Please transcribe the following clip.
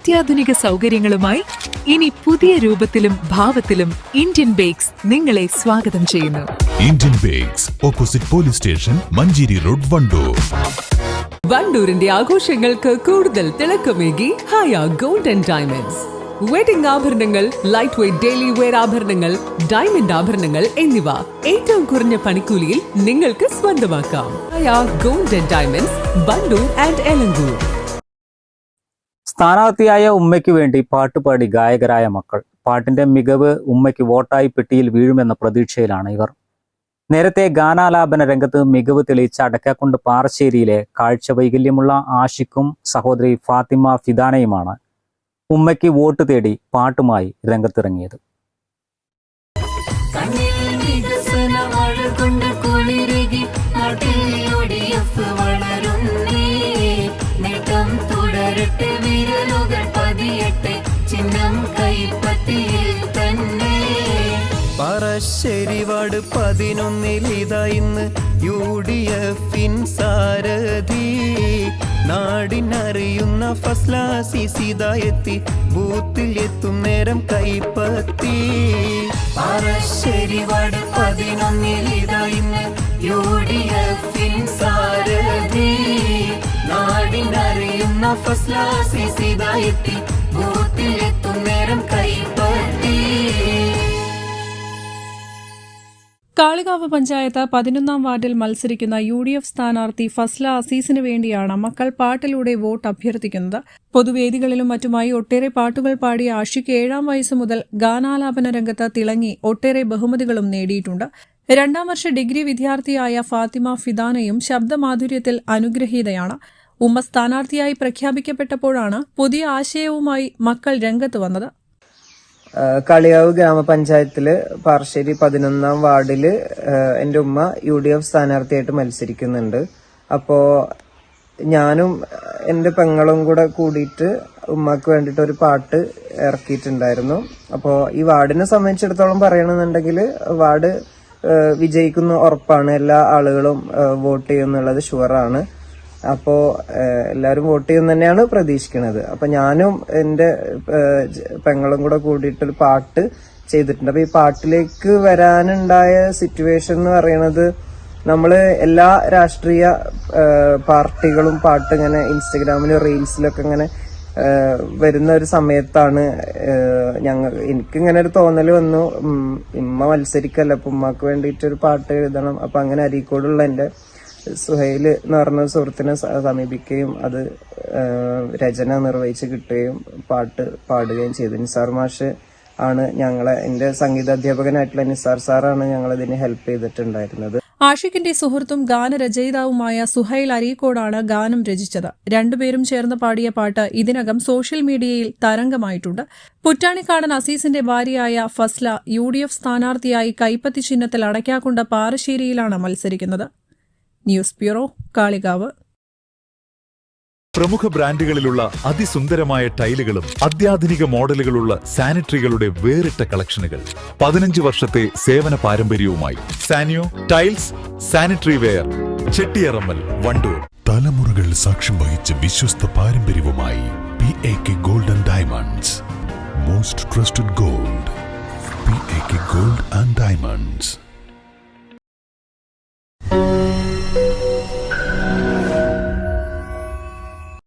അത്യാധുനിക സൗകര്യങ്ങളുമായി ഇനി പുതിയ രൂപത്തിലും ഭാവത്തിലും ഇന്ത്യൻ ബേക്സ് നിങ്ങളെ സ്വാഗതം ചെയ്യുന്നു. Indian Bakes, opposite police station, Manjeri road, Wandoor. വണ്ടൂരിന്റെ ആഘോഷങ്ങൾക്ക് കൂടുതൽ തിളക്കമേകി Haya gold and diamonds. Wedding ആഭരണങ്ങൾ, ലൈറ്റ് വെയ്റ്റ് ഡെയിലി വെയർ ആഭരണങ്ങൾ, ഡയമണ്ട് ആഭരണങ്ങൾ എന്നിവ ഏറ്റവും കുറഞ്ഞ പണിക്കൂലിയിൽ നിങ്ങൾക്ക് സ്വന്തമാക്കാം. Haya gold and diamonds, Wandoor and Elankur. സ്ഥാനാർത്ഥിയായ ഉമ്മയ്ക്ക് വേണ്ടി പാട്ടുപാടി ഗായകരായ മക്കൾ. പാട്ടിന്റെ മികവ് ഉമ്മയ്ക്ക് വോട്ടായി പെട്ടിയിൽ വീഴുമെന്ന പ്രതീക്ഷയിലാണ് ഇവർ. നേരത്തെ ഗാനാലാപന രംഗത്ത് മികവ് തെളിയിച്ച അടക്കാക്കുണ്ട് പാറശ്ശേരിയിലെ കാഴ്ച വൈകല്യമുള്ള ആഷിഖും സഹോദരി ഫാത്തിമ ഫിദാനയുമാണ് ഉമ്മയ്ക്ക് വോട്ട് തേടി പാട്ടുമായി രംഗത്തിറങ്ങിയത്. പറശ്ശേരി വാർഡ് 11 ഇന്ന് UDF സാരഥി. നാടിനറിയുന്ന ഫസ്ല സിസിതായെത്തി, ബൂത്തിൽ എത്തും നേരം കൈപ്പത്തി. പറശ്ശേരി വാർഡ് 11 ഇന്ന് UDF സാരഥി. നാടിനറിയുന്ന ഫസ്ല സിസിതായെത്തി, ബൂത്തിൽ എത്തും നേരം കൈപ്പത്തി. കാളികാവ് പഞ്ചായത്ത് 11 വാർഡിൽ മത്സരിക്കുന്ന UDF സ്ഥാനാർത്ഥി ഫസ്ല അസീസിന് വേണ്ടിയാണ് മക്കൾ പാട്ടിലൂടെ വോട്ട് അഭ്യർത്ഥിക്കുന്നത്. പൊതുവേദികളിലും മറ്റുമായി ഒട്ടേറെ പാട്ടുകൾ പാടിയ ആഷിഖ് 7ാം വയസ്സ് മുതൽ ഗാനാലാപന രംഗത്ത് തിളങ്ങി ഒട്ടേറെ ബഹുമതികളും നേടിയിട്ടുണ്ട്. 2ാം വർഷ ഡിഗ്രി വിദ്യാർത്ഥിയായ ഫാത്തിമ ഫിദാനയും ശബ്ദമാധുര്യത്തിൽ അനുഗ്രഹീതയാണ്. ഉമ്മ സ്ഥാനാർത്ഥിയായി പ്രഖ്യാപിക്കപ്പെട്ടപ്പോഴാണ് പുതിയ ആശയവുമായി മക്കൾ രംഗത്ത് വന്നത്. കാളികാവ് ഗ്രാമപഞ്ചായത്തില് പാറശ്ശേരി 11ാം വാർഡില് എന്റെ ഉമ്മ UDF സ്ഥാനാർത്ഥിയായിട്ട് മത്സരിക്കുന്നുണ്ട്. അപ്പോ ഞാനും എന്റെ പെങ്ങളും കൂടെ കൂടിയിട്ട് ഉമ്മക്ക് വേണ്ടിയിട്ട് ഒരു പാട്ട് ഇറക്കിയിട്ടുണ്ടായിരുന്നു. അപ്പോ ഈ വാർഡിനെ സംബന്ധിച്ചിടത്തോളം പറയണമെന്നുണ്ടെങ്കിൽ വാർഡ് വിജയിക്കുന്ന ഉറപ്പാണ്. എല്ലാ ആളുകളും വോട്ട് ചെയ്യുന്നുള്ളത് ഷുവറാണ്. അപ്പോ എല്ലാരും വോട്ട് ചെയ്യുന്ന തന്നെയാണ് പ്രതീക്ഷിക്കുന്നത്. അപ്പൊ ഞാനും എന്റെ പെങ്ങളും കൂടെ കൂടിയിട്ടൊരു പാട്ട് ചെയ്തിട്ടുണ്ട്. അപ്പൊ ഈ പാട്ടിലേക്ക് വരാനുണ്ടായ സിറ്റുവേഷൻ എന്ന് പറയുന്നത്, നമ്മള് എല്ലാ രാഷ്ട്രീയ പാർട്ടികളും പാട്ട് ഇങ്ങനെ ഇൻസ്റ്റഗ്രാമിലും റീൽസിലൊക്കെ ഇങ്ങനെ വരുന്ന ഒരു സമയത്താണ് എനിക്കിങ്ങനെ ഒരു തോന്നൽ വന്നു, ഉമ്മ മത്സരിക്കല്ല, അപ്പൊ ഉമ്മക്ക് വേണ്ടിയിട്ടൊരു പാട്ട് എഴുതണം. അപ്പൊ അങ്ങനെ അരീക്കോടുള്ള എന്റെ സുഹൈൽ എന്ന് പറഞ്ഞ സുഹൃത്തിനെ സമീപിക്കുകയും അത് രചന നിർവഹിച്ച് കിട്ടുകയും പാട്ട് പാടുകയും ചെയ്തു. നിസാർ മാഷ് ആണ് എന്റെ സംഗീത അധ്യാപകനായിട്ടുള്ള നിസാർ സാറാണ് ഞങ്ങളിതിന് ഹെൽപ്പ് ചെയ്തിട്ടുണ്ടായിരുന്നത്. ആഷിഖിന്റെ സുഹൃത്തും ഗാനരചയിതാവുമായ സുഹൈൽ അരീക്കോടാണ് ഗാനം രചിച്ചത്. രണ്ടുപേരും ചേർന്ന് പാടിയ പാട്ട് ഇതിനകം സോഷ്യൽ മീഡിയയിൽ തരംഗമായിട്ടുണ്ട്. പുറ്റാണിക്കാടൻ അസീസിന്റെ ഭാര്യയായ ഫസ്ല UDF സ്ഥാനാർത്ഥിയായി കൈപ്പത്തി ചിഹ്നത്തിൽ അടക്കാക്കുണ്ട് പാറശ്ശേരിയിലാണ് മത്സരിക്കുന്നത്. News bureau, Kalikavu. പ്രമുഖ ബ്രാൻഡുകളിലുള്ള അതിസുന്ദരമായ ടൈലുകളും അത്യാധുനിക മോഡലുകളുള്ള സാനിറ്ററികളുടെ വേറിട്ട കളക്ഷനുകൾ. 15 വർഷത്തെ സേവന പാരമ്പര്യവുമായി Sanio tiles, sanitary ware, Chettiyarammal, Wandoor. തലമുറകൾ സാക്ഷ്യം വഹിച്ച വിശ്വസ്ത പാരമ്പര്യവുമായി PAK gold and diamonds. Most trusted gold. PAK gold and diamonds.